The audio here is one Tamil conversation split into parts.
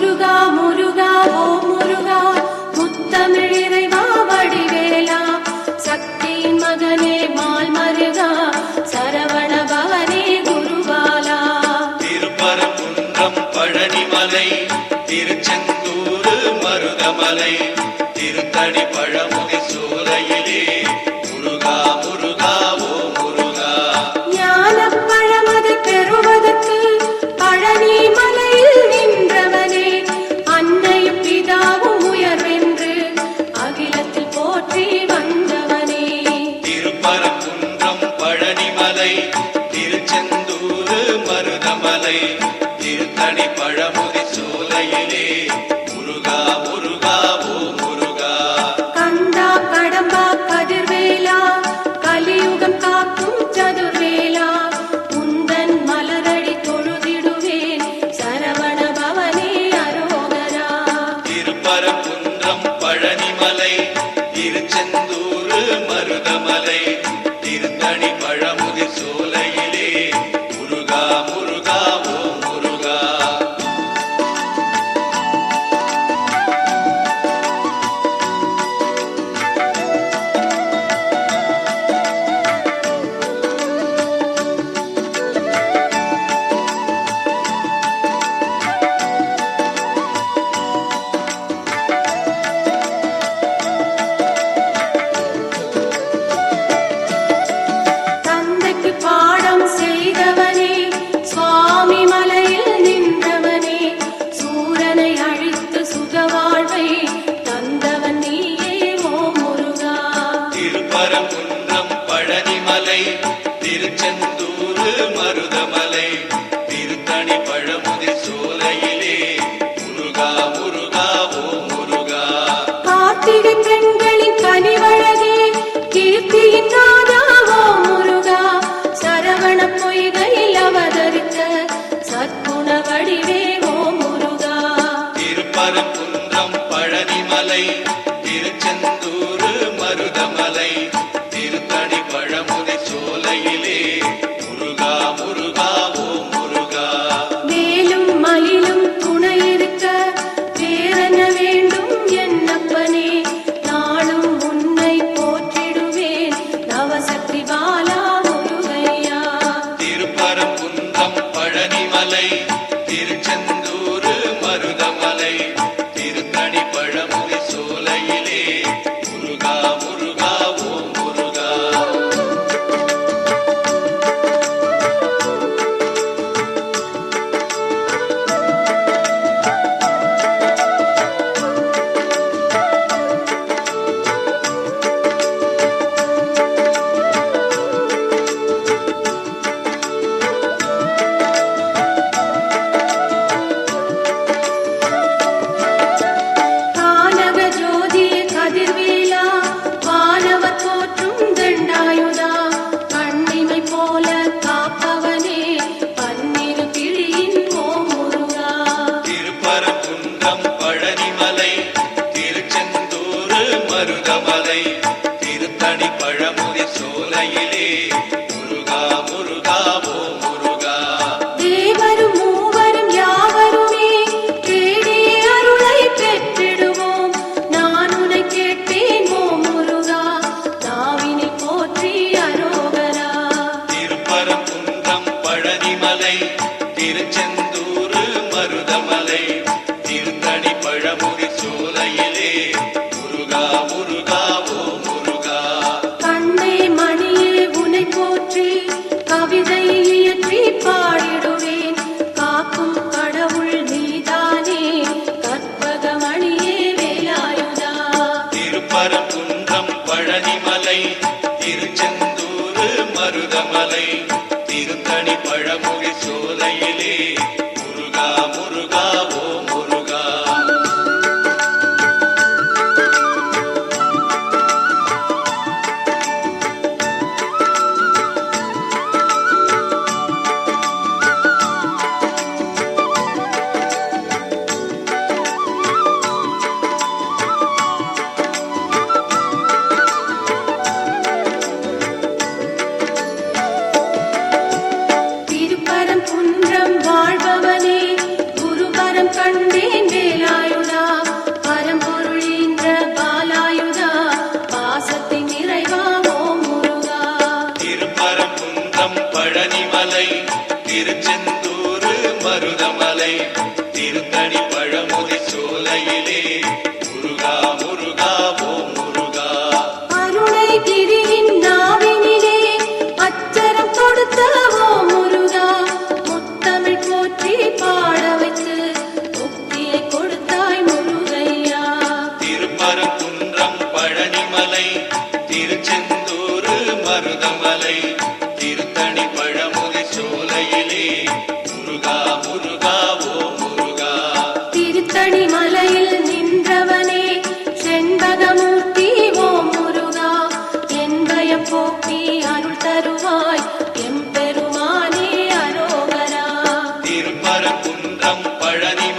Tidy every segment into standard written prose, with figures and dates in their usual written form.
முருகா முருகா ஓ முருகா முத்தமிழ் இறைவா வடிவேலா சக்தியின் மகனே மால் மருகா சரவண பவனே குருபாலா. திருப்பரங்குன்றம் பழனிமலை திருச்செந்தூர் மருதமலை திருத்தணி பழமுதி சோலையிலே முருகா முருகா ஓ முருகா. ஞான பழமது பெறுவதற்கு பழனி மலையில் நின்றவனே அன்னையும் பிதாவும் உயர்வென்று அகிலத்தில் போற்றி வந்தவனே. திருப்பரங்குன்றம் பழனிமலை திருச்செந்தூர் மருதமலை திருத்தணி பழமுதி சோலையிலே முருகா முருகா ஓ முருகா. கந்தா கடம்பா கதிர்வேலா கலியுகம் காக்கும் சதுர்வேலா உந்தன் மலரடி தொழுதிடுவேன் சரவண பவனே அரோகரா. திருப்பரங்குன்றம் பழனிமலை திருச்செந்தூர் மருதமலை திருத்தணி பழமுதி சோலையிலே முருகா முருகா ஓ முருகா.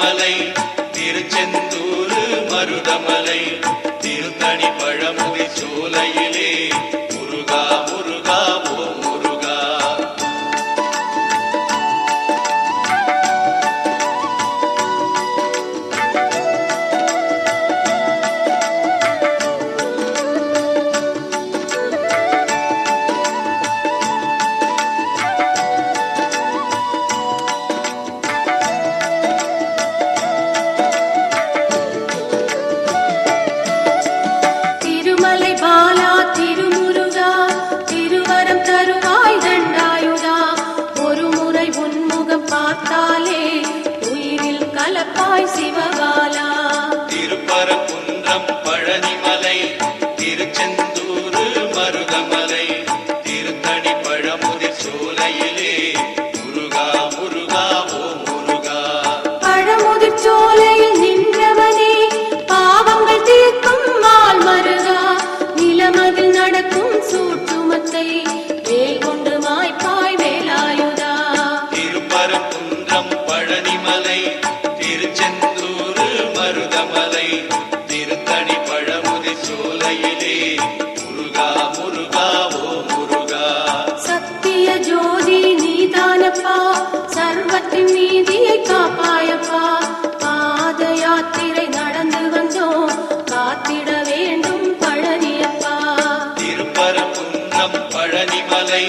பழனிமலை திருச்செந்தூர் மருதமலை திருத்தணி பழமுதி சோலையிலே முருகா முருகா ஓ முருகா. திருமலை பாலா திருமுருகா திருவரம் தருவாய் தண்டாயுதா ஒரு முறை உன்முகம் பார்த்தாலே உயிரில் கலப்பாய் சிவபாலா. திருப்பரங்குன்றம் பழனிமலை திருச்செந்தூர் மருதமலை திருத்தணி பழமுதி சோலையிலே முருகா முருகா ஓ முருகா. பழமுதிர் சோலையில் நின்றவனே பாவங்கள் தீர்க்கும் மால் மருகா நிலமதில் நடக்கும் சூட்டுமத்தை வேல் கொண்டு மாய்ப்பாய் வேலாயுதா. திருப்பரங்குன்றம் பழனிமலை திருச்செந்தூர் மருதமலை திருத்தணி பழமுதி சோலையிலே முருகா முருகா ஓ முருகா. சத்திய ஜோதி நீதானப்பா சர்வத்தின் நீதியை காப்பாயப்பா பாத யாத்திரை நடந்து வந்தோம் காத்திட வேண்டும் பழனியப்பா. திருப்பரங்குன்றம் பழனிமலை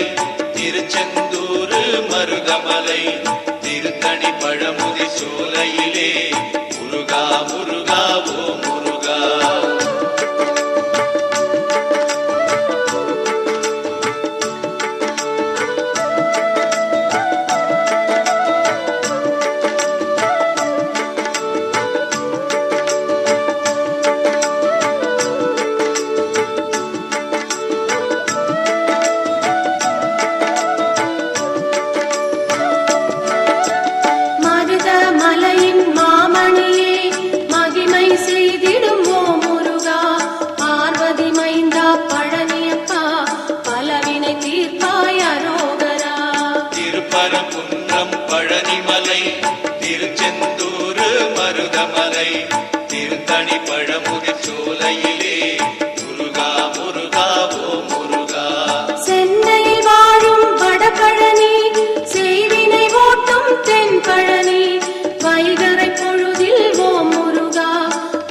திருச்செந்தூர் மருதமலை திருத்தணி பழமுதி சோலையிலே முருகா முருகா ஓ முருகா. மருத மலையின் மாமணியே மகிமை செய்திடும் ஓ முருகா பார்வதி மைந்தா பழனியப்பா பலவினை தீர்ப்பாய் அரோகரா. திருப்பரங்குன்றம் பழனிமலை திருச்செந்தூர் மருதமலை திருத்தணி பழமுதி சோலையிலே முருகா முருகா ஓ முருகா. சென்னையில் வாழும் வடபழனி செய்வினை ஓட்டும் தென்பழனி வைகரை பொழுதில் ஓ முருகா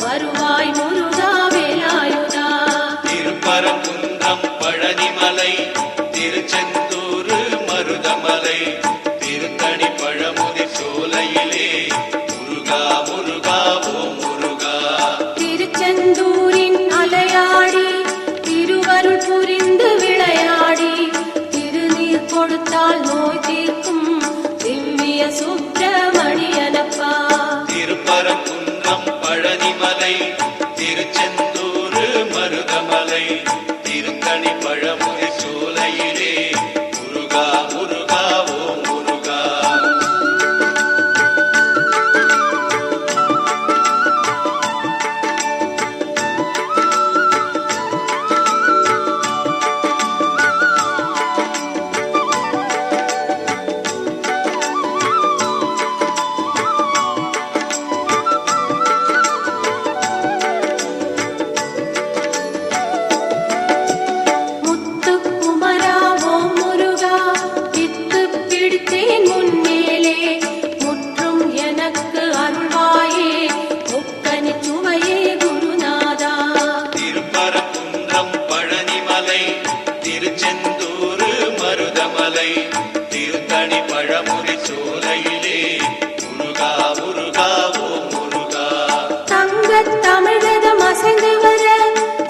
வருவாய் முருகா வேலாயுதா. திருப்பரங்குன்றம் பழனிமலை திருச்செந்தூர் மருதமலை திருத்தணி பழமுதி சோலையிலே முருகா முருகா ஓ முருகா. திருச்செந்தூரின் அலையாடி திருவருள் புரிந்து விளையாடி திருநீர் கொடுத்தால் நோய் தீர்க்கும் திவ்ய சுப்பிரமணியனப்பா. திருப்பரங்குன்றம் பழனிமலை திருச்செந்தூர் மருதமலை திருத்தணி பழமுதி சோலையிலே முருகா முருகா ஓ முருகா. முத்துக்குமரா ஓ முருகா வித்து பிடித்தேன் முன்னேலே முற்றும் எனக்கு அருள்வாயே முக்கனி சுவையே குருநாதா. திருப்பரங்குன்றம் பழனிமலை திருச்செந்தூர் மருதமலை திருத்தணி பழமுதி சோலையிலே முருகா முருகா ஓ முருகா. தங்கத் தமிழகம் அசைந்து வர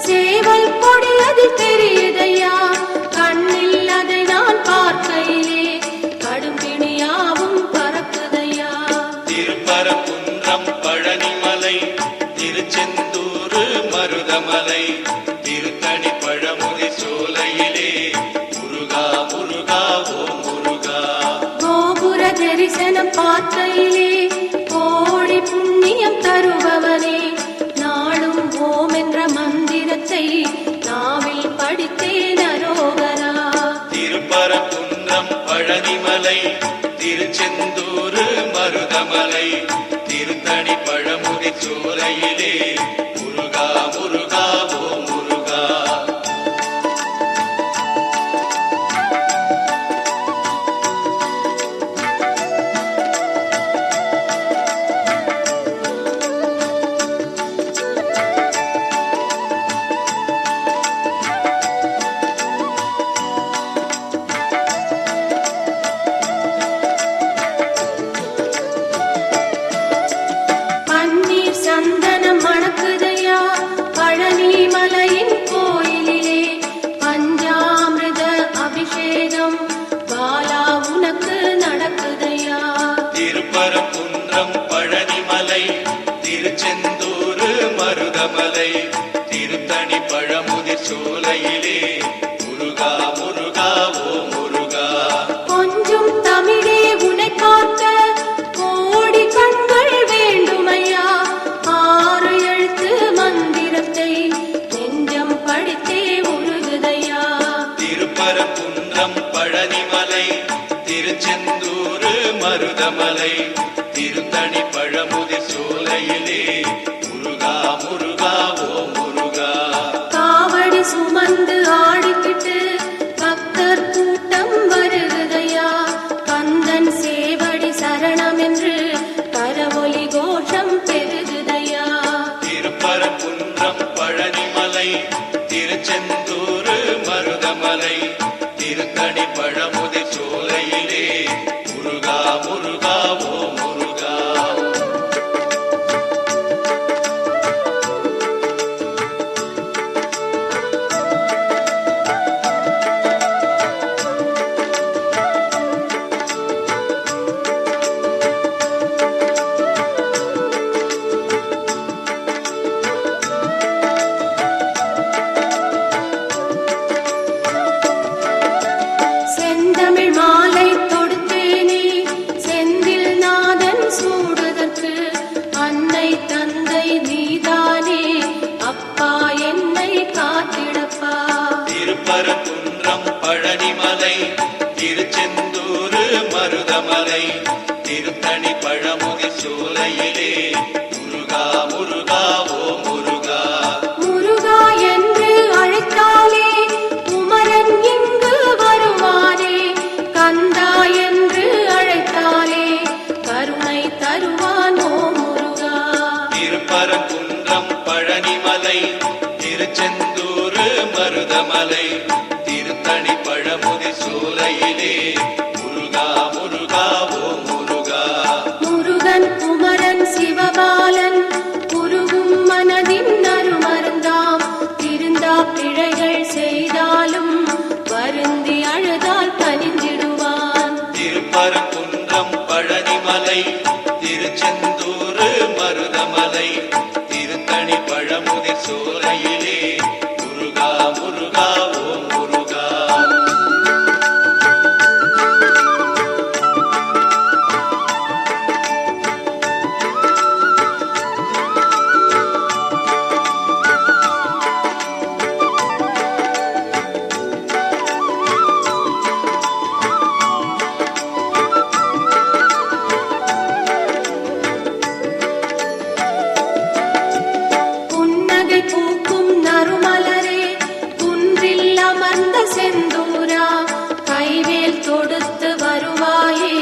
சேவல் கொடி அதில் தெரியுதையா கண்ணில் அதை நான் பார்க்கையிலே கடும் பிணியாவும் பறக்குதையா. திருப்பரங்குன்றம் பழனிமலை திருச்செந்தூர் மருதமலை திருத்தணி பழமுதி சோலையிலே முருகா முருகா ஓ முருகா. கோபுர தரிசனம் பார்க்கையிலே கோடி புண்ணியம் தருபவனே நாளும் ஓம் என்ற மந்திரத்தை நாவில் படித்தேன் அரோகரா. திருப்பரங்குன்றம் பழனிமலை திருச்செந்தூர் மருதமலை திருத்த திருத்தணி பழமுதி சோலையிலே முருகா முருகா ஓ முருகா. பன்னீர் சந்தனம் மணக்குதையா பழனி மலையின் கோயிலிலே பஞ்சாமிர்த அபிஷேகம் பாலா உனக்கு நடக்குதையா. திருப்பரங்குன்றம் பழனிமலை திருச்செந்தூர் மருதமலை திருத்தணி பழமுதி சோலையிலே முருகா முருகா ஓ முருகா. கொஞ்சம் தமிழே உனை பார்க்க கோடி கண்கள் வேண்டுமையா. ஆறு எழுத்து மந்திரத்தை நெஞ்சம் படித்தே உருகுதையா. திருப்பரங்குன்றம் பழனிமலை திருச்செந்தூர் மருதமலை திருத்தணி பழமுதி சோலையிலே முருகா முருகா ஓ முருகா. காவடி சுமந்து ஆடிக்கிட்டு பக்தர் கூட்டம் வருகுதையா. கந்தன் சேவடி சரணம் என்று கரவொலி கோஷம் பெருகுதையா. திருப்பரங்குன்றம் பழனிமலை திருச்செந்தூர் மருதமலை திருத்தணி பழமுதி சோலையிலே முருகா முருகா ஓ முருகா. செந்தமிழ் மாலை தொடுத்தேனே செந்தில் நாதன் சூடுதற்கு. அன்னை தந்தை நீதானே அப்பா என்னை காத்திடப்பா. திருப்பரங்குன்றம் பழனிமலை திருச்செந்தூர் மருதமலை திருத்தணி பழமுதி சோலையிலே முருகா முருகா ஓ முருகா. முருகா என்று அழைத்தாலே குமரன் இங்கு வருவானே. கந்தா என்று அழைத்தாலே கருணை தருவான் ஓ முருகா. திருப்பரங்குன்றம் பழனிமலை திருச்செந்தூர் மருதமலை திருத்தணி பழமுதி சோலையிலே முருகா முருகா ஓ முருகா. முருகன் குமரன் சிவபாலன் குருகும் மனதின் அருமருந்தாம். திருந்தா பிழைகள் செய்தாலும் வருந்தி அழுதால் கனிஞ்சிடுவான். திருப்பரங்குன்றம் பழனிமலை திருச்செந்தூர் மருதமலை திருத்தணி பழமுதி சோலையிலே முருகா முருகா ஓ முருகா. புன்னகை பூக்கும் நறுமலரே குன்றில் அமர்ந்த செந்தூரா. கைவேல் தொடுத்து வருவாயே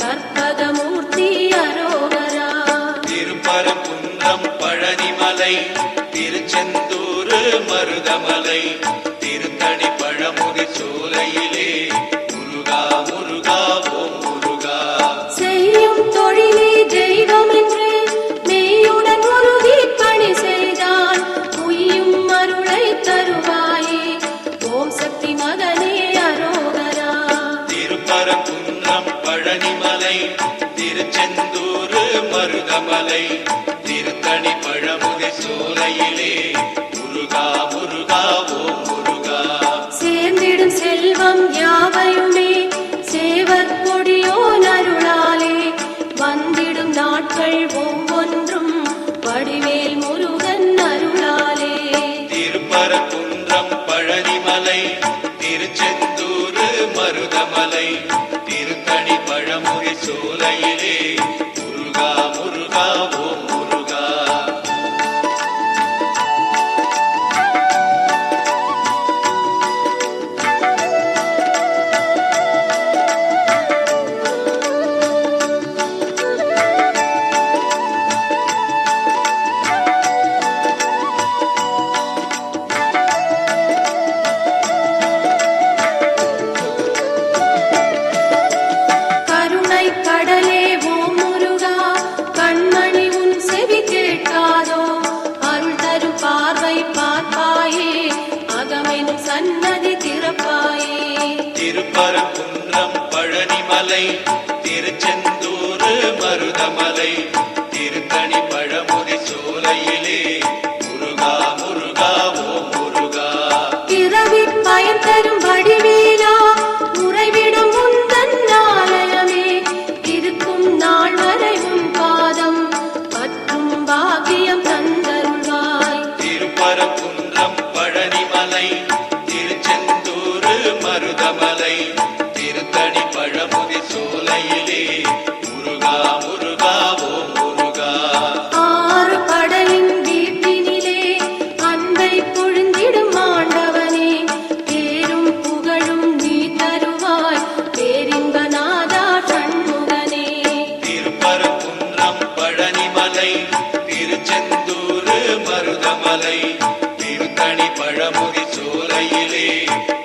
கற்பகமூர்த்தி அரோகரா. திருப்பரங்குன்றம் பழனிமலை திருச்செந்தூர் மருதமலை திருத்தணி பழமுதி சோலையிலே முருகா முருகா ஓ முருகா. செய்யும் தொழிலே தெய்வம் என்று மெய்யுடன் உருகி பணி செய்தால் உய்யும் அருளை தருவாயே. ஓம் சக்தி மகனே அரோகரா. திருப்பரங்குன்றம் பழனிமலை திருச்செந்தூர் மருதமலை திருத்தணி பழமுதி சோலையிலே முருகா முருகா ஓ முருகா. சேர்ந்திடும் செல்வம் யாவையுமே சேவர் கொடியோ அருளாலே. வந்திடும் நாட்கள் ஒவ்வொன்றும் வடிவேல் முருகன் அருளாலே. திருப்பரங்குன்றம் பழனிமலை திருச்செந்தூர் மருதமலை திருத்தணி பழமுதி சோலையிலே முருகா முருகா ஓ பழனிமலை திருச்செந்தூர் மருதமலை திருத்தணி பழமுதி சோலையிலே முருகா முருகா ஓம் முருகா. பிறவி பயன் தரும் வடிவேலா உறைவிடும் உந்தன் ஆலயமே இருக்கும் நாள் வரை உன் பாதம் பற்றும் பாக்கியம் தந்தருள்வாய். திருப்பரங்குன்றம் பழனிமலை திருச்செந்தூர் மருதமலை திருத்தணி பழமுதி சோலையிலே முருகா முருகா ஓம் முருகா. ஆறு கடலின் வீட்டினிலே அன்பை பொழிந்திடும் ஆண்டவனே பேரும் புகழும் நீ தருவாய் பேரின்பநாதா சண்முகனே. திருப்பரங்குன்றம் பழனிமலை திருச்செந்தூர் மருதமலை திருத்தணி பழமுதி சோலையிலே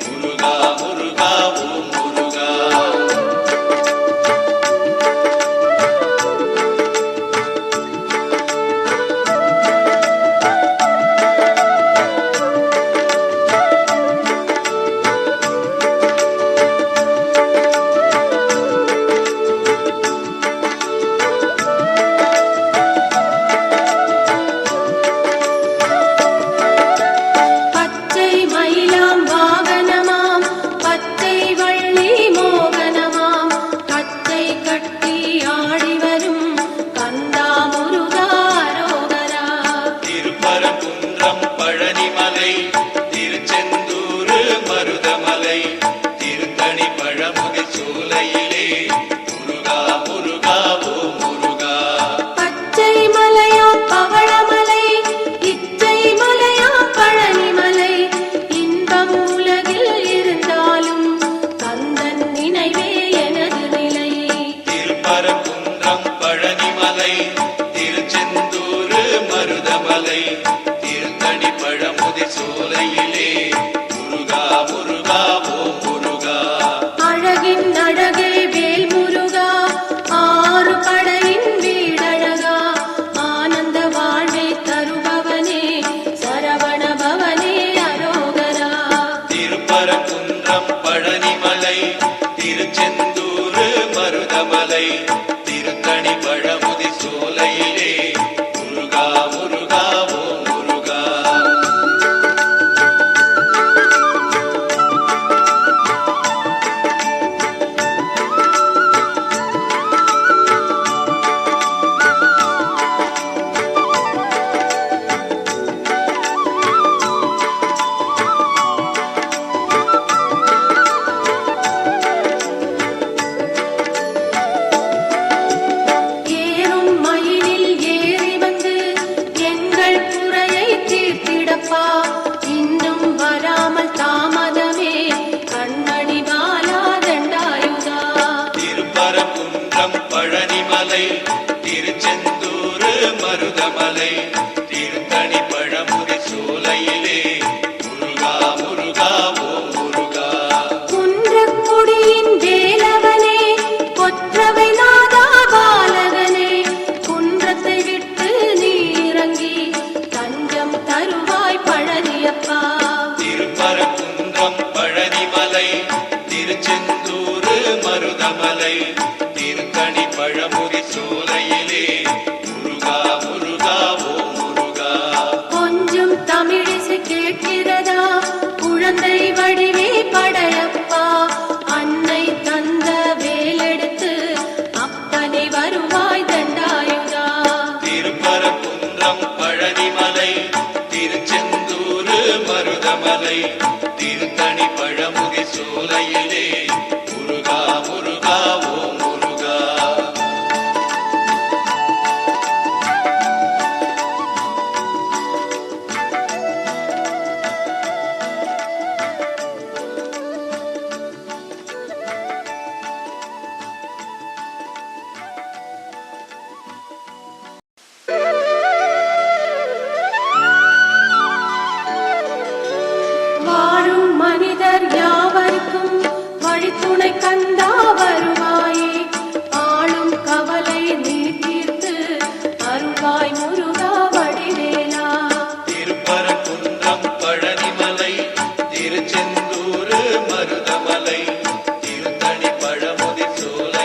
முருகா முருகா ஓம் முருகா. பச்சை மயிலாம் வாகனமாம் பச்சை வள்ளி மோகனமாம் கச்சை கட்டி ஆடி வரும் கந்தா முருகா அரோகரா. திருப்பரங்குன்றம் பழனிமலை திருச்செந்தூர் மருதமலை திருத்தணி பழமுதி சோலையிலே முருகா முருகா ஓம் முருகா. பச்சை மலையாம் பவளமலை இச்சை மலையாம் பழனிமலை இன்பம் உலகில் இருந்தாலும் கந்தன் நினைவே எனது நிலை. திருப்பரங்குன்றம் பழனிமலை திருச்செந்தூர் மருதமலை திருத்தணி பழமுதி சோலையிலே முருகா முருகா ஓம் முருகா. அழகின் அழகே வேல் முருகா ஆறு படையின் வீடழகா ஆனந்த வாழ்வை தருபவனே சரவண பவனே அரோகரா. திருப்பரங்குன்றம் பழனிமலை திருச்செந்தூர் மருதமலை திருத்தணி பழமுதி சோலையிலே முருகா முருகா ஓம் முருகா. ஏறும் மயிலில் ஏறி வந்து எங்கள் குறையை தீர்த்திடப்பா இன்னும் வராமல் தாமதமே கண்மணி பாலா தண்டாயுதா. திருப்பரங்குன்றம் பழனிமலை திருச்செந்தூர் மருதமலை திருத்தணி பழமுதி சோலையிலே முருகா முருகா ஓம் முருகா. குன்றக்குடியின் வேலவனே கொற்றவை நாதா பாலகனே குன்றத்தை விட்டு நீ இறங்கி தஞ்சம் தருவாய் பழனியப்பா. திருப்பரங்குன்றம் பழனிமலை திருச்செந்தூர் மருதமலை திருத்தணி பழமுதி சோலையிலே முருகா முருகா ஓம் முருகா. கொஞ்சம் தமிழிசை கேட்கிறதா குழந்தை வடிவே படையப்பா அன்னை தந்த வேலெடுத்து அப்பனை வருவாய் தண்டாயுதா. திருப்பரங்குன்றம் பழனிமலை திருச்செந்தூர் மருதமலை திருத்தணி பழமுதி சோலையிலே முருகா முருகா ஓம் முருகா. வாழும் மனிதர் யாவருக்கும் வழித்துணை கந்தா வருவாயே ஆளும் கவலை நீ தீர்த்து அருள்வாய் முருகா வடிவேலா. திருப்பரங்குன்றம் பழனிமலை திருச்செந்தூர் மருதமலை திருத்தணி பழமுதி சோலை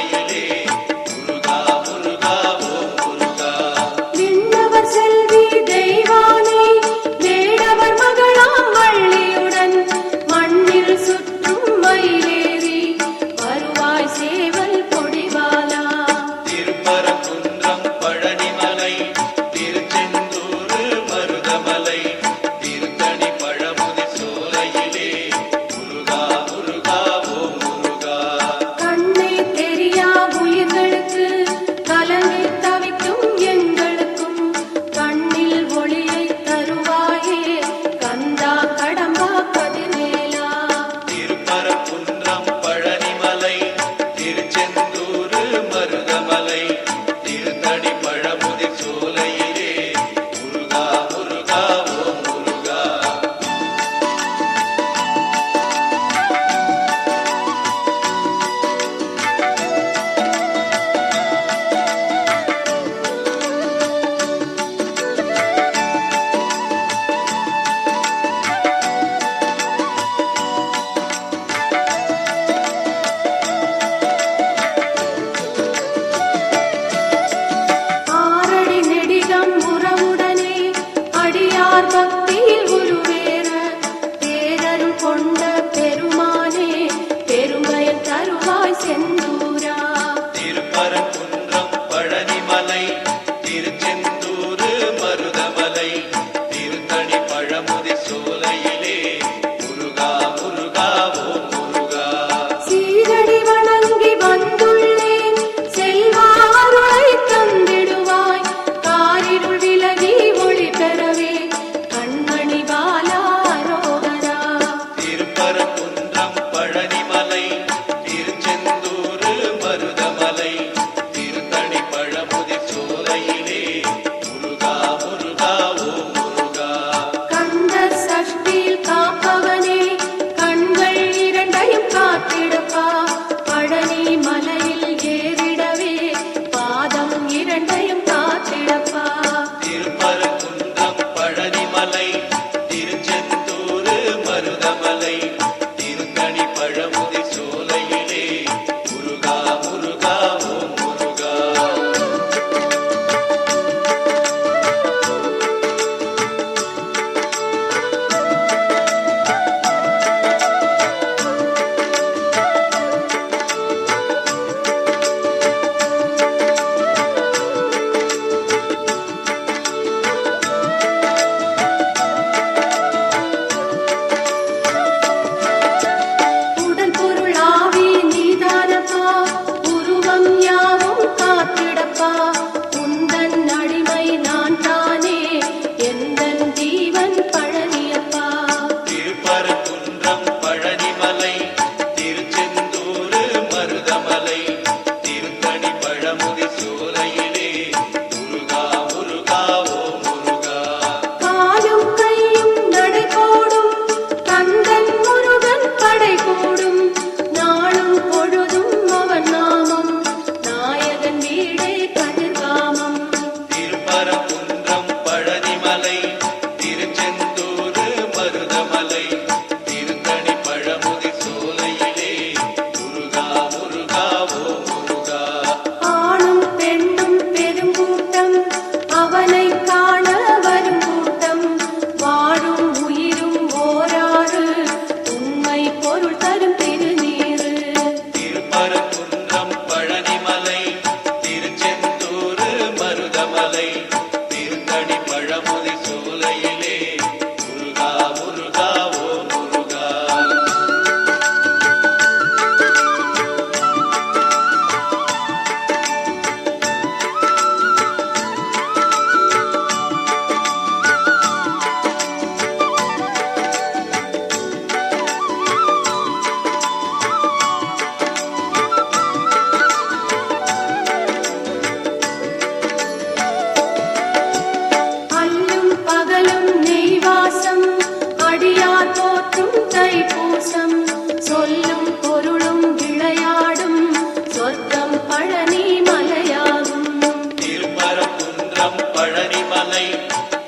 குன்றம் பழனிமலை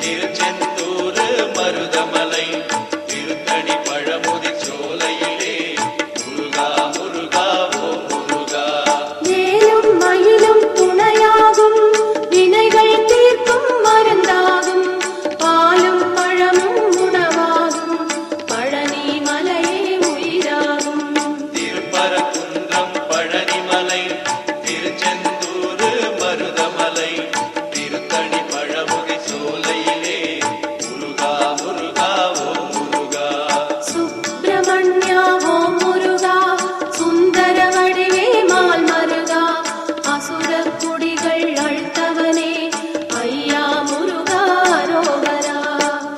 திருச்செந்தூர் மருதமலை திருத்தணி பழமுதி சோலையிலே முருகா முருகா ஓ முருகா. வேலும் மயிலும் துணையாகும் வினைகள் தீர்க்கும் மருந்தாகும் பாலும் பழமும் உணவாகும் பழனி மலையே உயிராகும். திருப்பரங்குன்றம் பழனிமலை திருச்செந்தூர் மருதமலை திருத்தணி பழமுதி சோலையிலே முருகா முருகா ஓ முருகா. சுப்பிரமணியா ஓம் முருகா சுந்தர வடிவே மால் மருகா அசுர குடிகள் அழுத்தவனே ஐயா முருகா அரோகரா.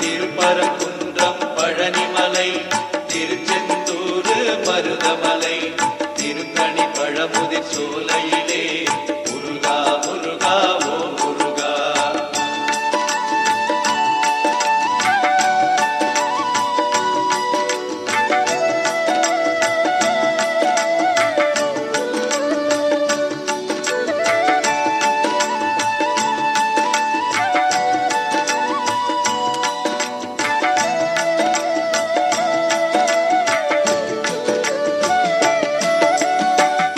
திருப்பரங்குன்றம் பழனிமலை திருச்செந்தூர் மருதமலை திருத்தணி பழமுதி சோலையிலே முருகா முருகா ஓ முருகா.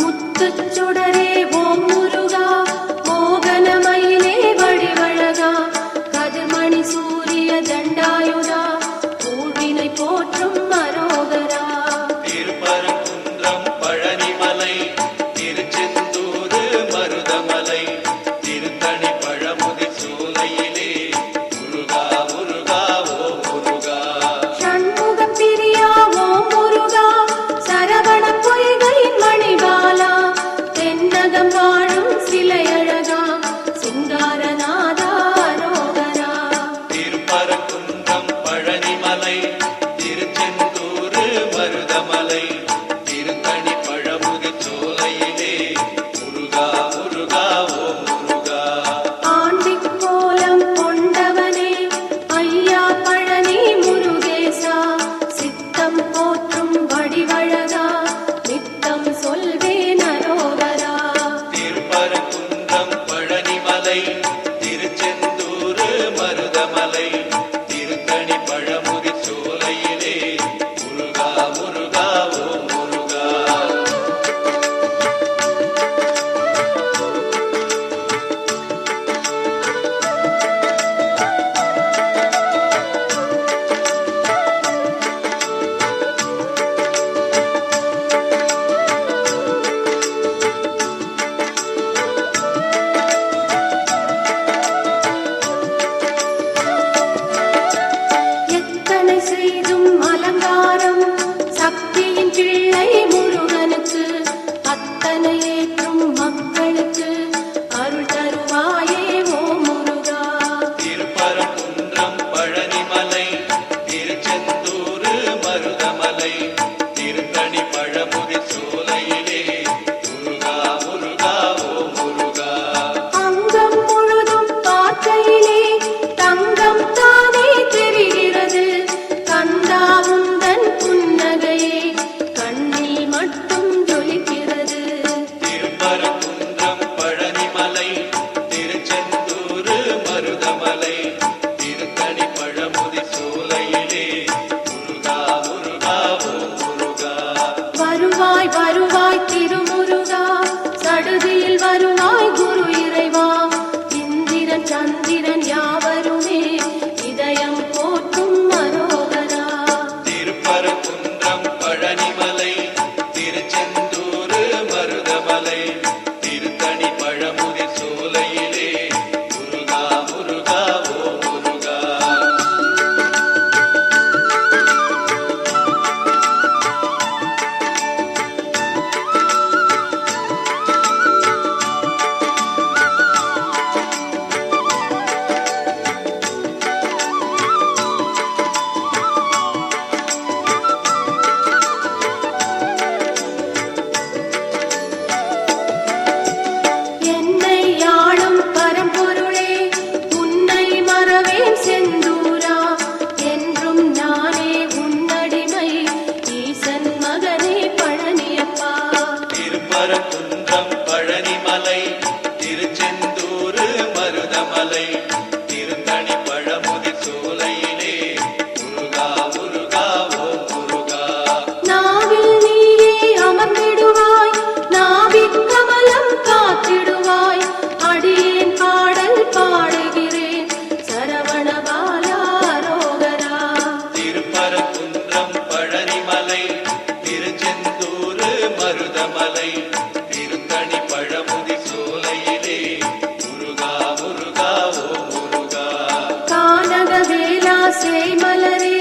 முத்துச் சுடரே ஓம் முருகா மோகனமயிலே வடிவழகா கதிர்மணி சூரிய தண்டாயுதா ஊழ்வினை போற்றும் அரோகரா. திருப்பரங்குன்றம் பழனிமலை திருச்செந்தூர் மருதமலை திருத்தணி பழமுதி சோலையிலே முருகா முருகா ஓ முருகா. ஷண்முக பிரியா ஓம் முருகா சரவண பொய்கையின் மணிபாலா தென்னகம் வாழும் சிலை அழகா சிங்காரநாதா அரோகரா. திருப்பரங்குன்றம் பழனிமலை திருச்செந்தூர் மருதமலை திருத்தணி பழமுதி சோலையிலே முருகா முருகா ஓ முருகா. ஆண்டிக் கோலம் கொண்டவனே ஐயா பழனி முருகேசா சித்தம் போற்றும் வடிவழகா நித்தம் சொல்வேன் அரோகரா. திருப்பரங்குன்றம் பழனிமலை திருச்செந்தூர் மருதமலை திருத்தணி பழமுதி சோலையிலே முருகா முருகா ஓ முருகா. எத்தனை செய்தும் அலங்காரம் சக்தியின் பிள்ளை முருகனுக்கு அத்தனை ஏற்றும் மக்களுக்கு அருள் தருவாயே ஓ முருகா. திருப்பரங்குன்றம் பழனிமலை திருச்செந்தூர் மருதமலை திருத்தணி பழமுதி சோலையிலே முருகா முருகா ஓ முருகா. அங்கம் முழுதும் பார்க்கையிலே தங்கம் தானே தெரிகிறது கந்தா உந்தன் புன்னகையே கண்ணில் மட்டும் ஜொலிக்கிறது. திருப்பரங்குன்றம் பழனிமலை திருச்செந்தூர் மருதமலை திருத்தணி பழமுதி சோலையிலே முருகா முருகா ஓ முருகா. வருவாய் வருவாய் திருமுருகா சடுதியில் வருவாய் குரு இறைவா இந்திரன் சந்திரன் யாவருமே இதயம் போற்றும் அரோகரா. திருப்பரங்குன்றம் பழனிமலை திருச்செந்தூர் மருதமலை திருத்தணி பழமுதி சோலையிலே முருகா முருகா ஓ முருகா. சேய்மலரே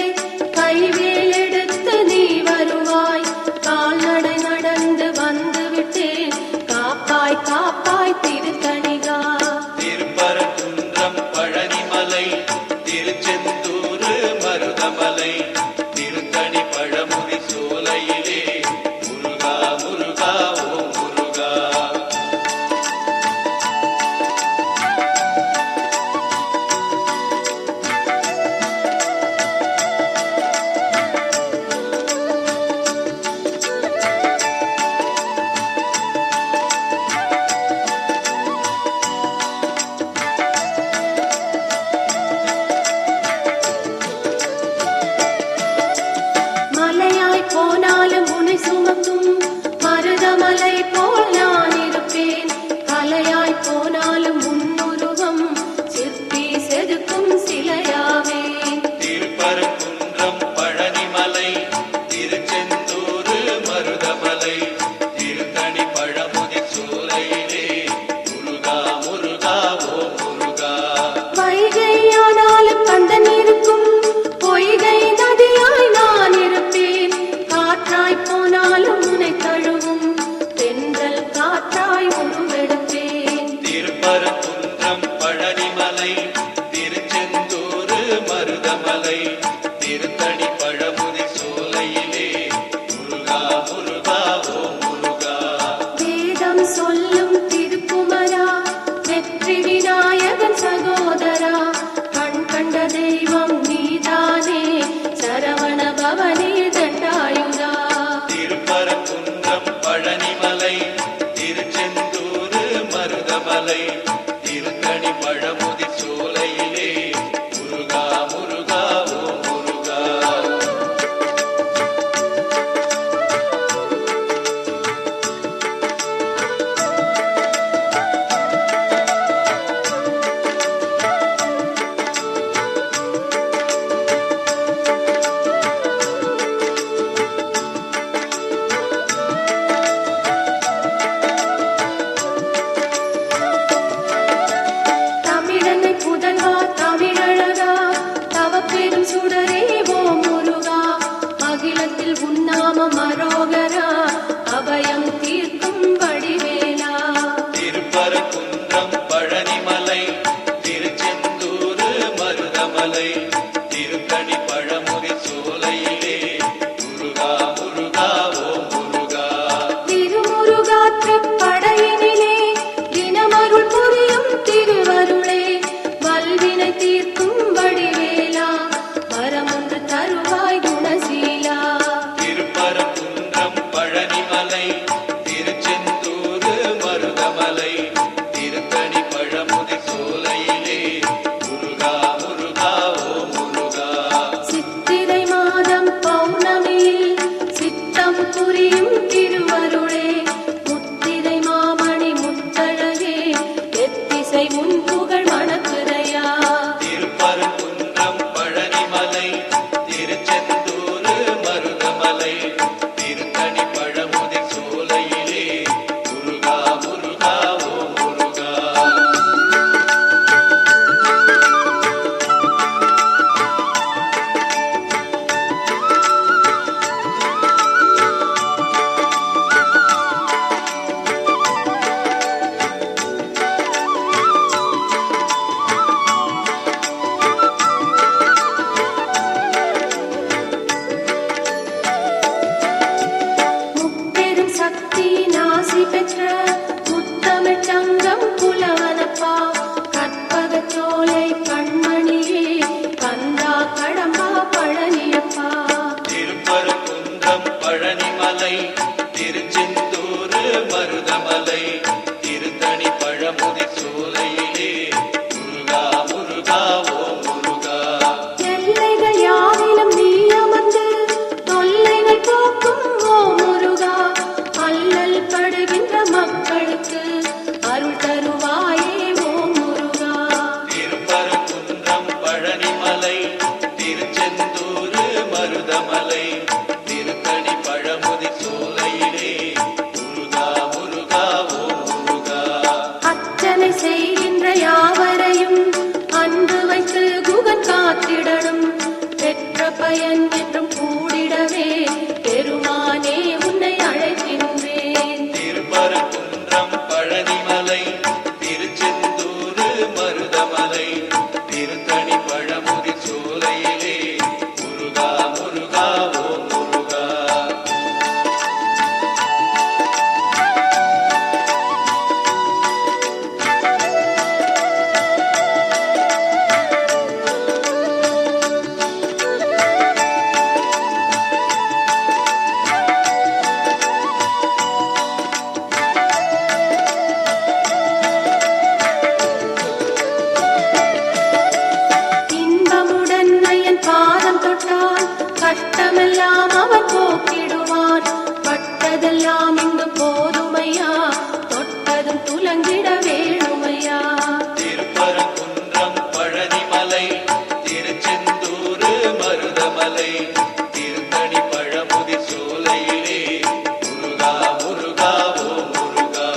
கைவேல் எடுத்து நீ வருவாய். கால்நடை நடந்து வந்து விட்டேன், காப்பாய் காப்பாய் திருத்தணிகா. திருப்பரங்குன்றம் பழனிமலை திருச்செந்தூர் மருதமலை திருத்தணி பழமுதி சோலையிலே முருகா முருகா ஓம் முருகா. மலையாய் போனாலும் உன்னை சுமக்கும் மருதமலை போல் நான் இருப்பேன். கலையாய் போனாலும் உன்னுருவம் சிற்பி செதுக்கும் சிலையாவேன். திருப்பரங்குன்றம் பழனிமலை திருச்செந்தூர் மருதமலை திருத்தணி பழமுதி சோலையிலே முருகா முருகா ஓம் முருகா. வைகையானாலும் கந்தன் இருக்கும், பொய்கை நதியாய் நான் இருப்பேன். காற்றாய் போனாலும் உன்னை தழுவும், தென்றல் காற்றாய் உருவெடுப்பேன். திருப்பரங்குன்றம் பழனிமலை திருச்செந்தூர் மருதமலை திருத்தணி பழமுதி சோலையிலே முருகா முருகா ஓம் முருகா. வேதம் சொல்லும் திருக்குமரா, வெற்றி விநாயகன் சகோதரா, கண் கண்ட தெய்வம் நீதானே, சரவண பவனே தண்டாயுதா. திருப்பரங்குன்றம் பழனிமலை திருச்செந்தூர் மருதமலை திருத்தணி பழமுதி சோலையிலே முருகா முருகா ஓம் முருகா. தமிழனை புதல்வா தமிழழகா, தவப்பெரும் சுடரே ஓம் முருகா. அகிலத்தில் உன்னாமம் அரோகரா, அபயம் தீர்க்கும் வடிவேலா. திருப்பரங்குன்றம் பழனிமலை திருச்செந்தூர் மருதமலை திருத்தணி பழமுதி சோலையிலே முருகா முருகா ஓம் முருகா. திருமுருகாற்றுப் படையினிலே தினமருள் புரியும் திருவருளே, வல்வினை தீர்க்கும் வடிவேலா, வரமொன்று தருவாய் குணசீலா. திருப்பரங்குன்றம் பழனிமலை திருச்செந்தூர் மருதமலை திருத்தணி பழமுதி சோலையிலே முருகா முருகா ஓம் பயன் என்றும் கூடிடவே பெருமானே உன்னை அழைக்கின்றேன். திருப்பரங்குன்றம் பழனிமலை திருச்செந்தூர் மருதமலை திருத்தணி பழமுதி சோலையிலே முருகா முருகா ஓ முருகா. இன்பமுடன் நயன் பாதம் தொட்டால் கஷ்டமெல்லாம் அவன் போக்கிடுவான். பட்டதெல்லாம் இங்கு போதுமையா, தொட்டதும் துலங்கிட வேணுமையா. திருப்பரங்குன்றம் பழனிமலை திருச்செந்தூர் மருதமலை திருத்தணி பழமுதி சோலையிலே முருகா முருகா ஓ முருகா.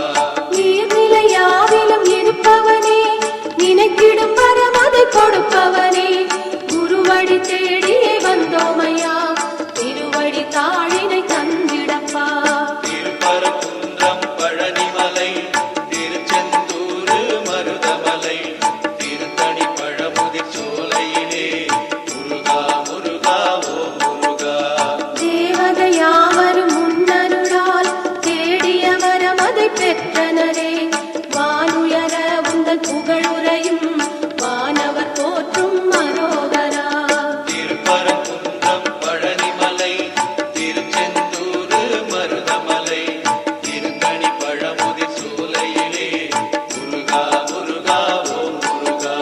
நீர்நிலையாவிலும் இருப்பவனே, நினைக்கிடும் வரம் அதை கொடுப்பவனே. குருவடி தேடியே வந்தோமையா, திருவடி தாழினை தந்திடப்பா. திருப்பரங்குன்றம் பழனிமலை திருச்செந்தூர் மருதமலை திருத்தணி பழமுதி சோலையிலே முருகா முருகா ஓ முருகா. தேவதையாவரும் முன்னருளால் தேடிய வரம் அதை பெற்றனரே. வானுயர உந்தன் புகழுரையும் வானவர் போற்றும் மனோகரா. திருப்பரங்குன்றம் பழனிமலை திருச்செந்தூர் மருதமலை திருத்தணி பழமுதி சோலையிலே முருகா முருகா ஓ முருகா.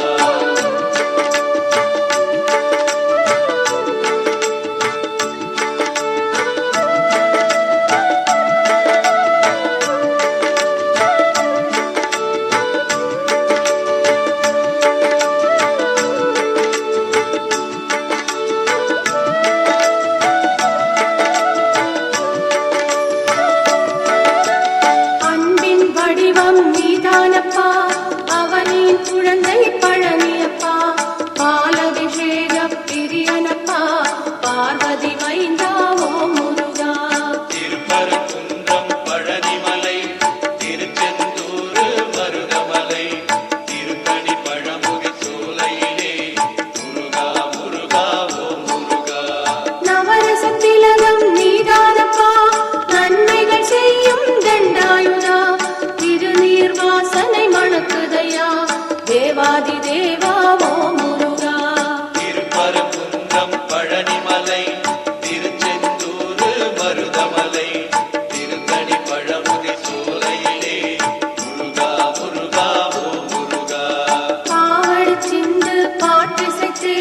அன்பின் வடிவம் நீதானப்பா, அவனின் குழந்தை பழனியப்பா. பாலபிஷேக பிரியனப்பா, பார்வதி மைந்தா ஓ முருகா. திருப்பரங்குன்றம் பழனிமலை திருச்செந்தூர் மருதமலை திருத்தணி பழமுதி சோலையிலே முருகா முருகா ஓ முருகா. நவரச திலகம் நீதானப்பா, நன்மைகள் செய்யும் தண்டாயுதா. திருநீர் வாசனை மணக்குதையா, தேவாதி தேவா ஓ முருகா. திருப்பரங்குன்றம் பழனிமலை திருச்செந்தூர் மருதமலை திருத்தணி பழமுதி சோலையிலே முருகா முருகா ஓ முருகா. பாவடி சிந்து பாட்டிசைத்தே,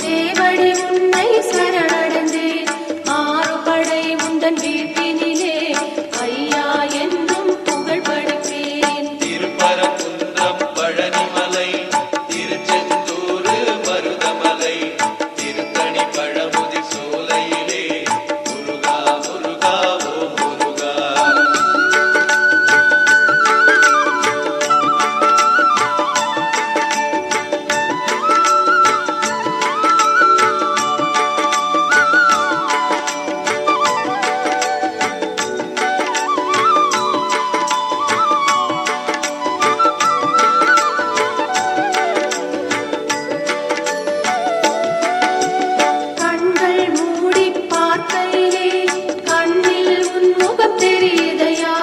சேவடி உன்னை சரணடைந்தேன். ஆறுபடை உந்தன் வீட்டினிலே ஐயா என்றும் புகழ் படிப்பேன். திருப்பரங்குன்றம் பழனிமலை திருச்செந்தூர் மருதமலை திருத்தணி பழமுதி சோலையிலே முருகா முருகா ஓ முருகா. கண்கள் மூடி பார்க்கையிலே கண்ணில் உன் முகம் தெரியுதையா.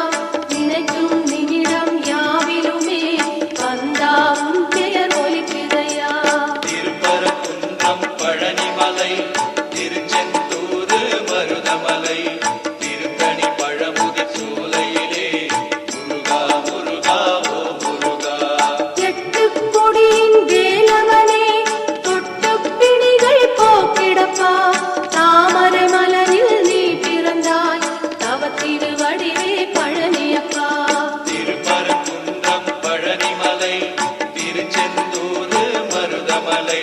நினைக்கும் நிமிடம் யாவிலுமே கந்தா உன் பெயர் ஒலிக்குதையா. திருப்பரங்குன்றம் பழனிமலை திருச்செந்தூர் மருதமலை திருத்தணி பழமுதி சோலையிலே முருகா முருகா ஓ முருகா. எட்டுக் கொடியின் வேலவனே, தொட்டுப் பிணிகள் போக்கிடப்பா. தாமரை மலரில் நீ பிறந்தாய், தவத்திருவடிவே பழனியப்பா. திருப்பரங்குன்றம் பழனிமலை திருச்செந்தூர் மருதமலை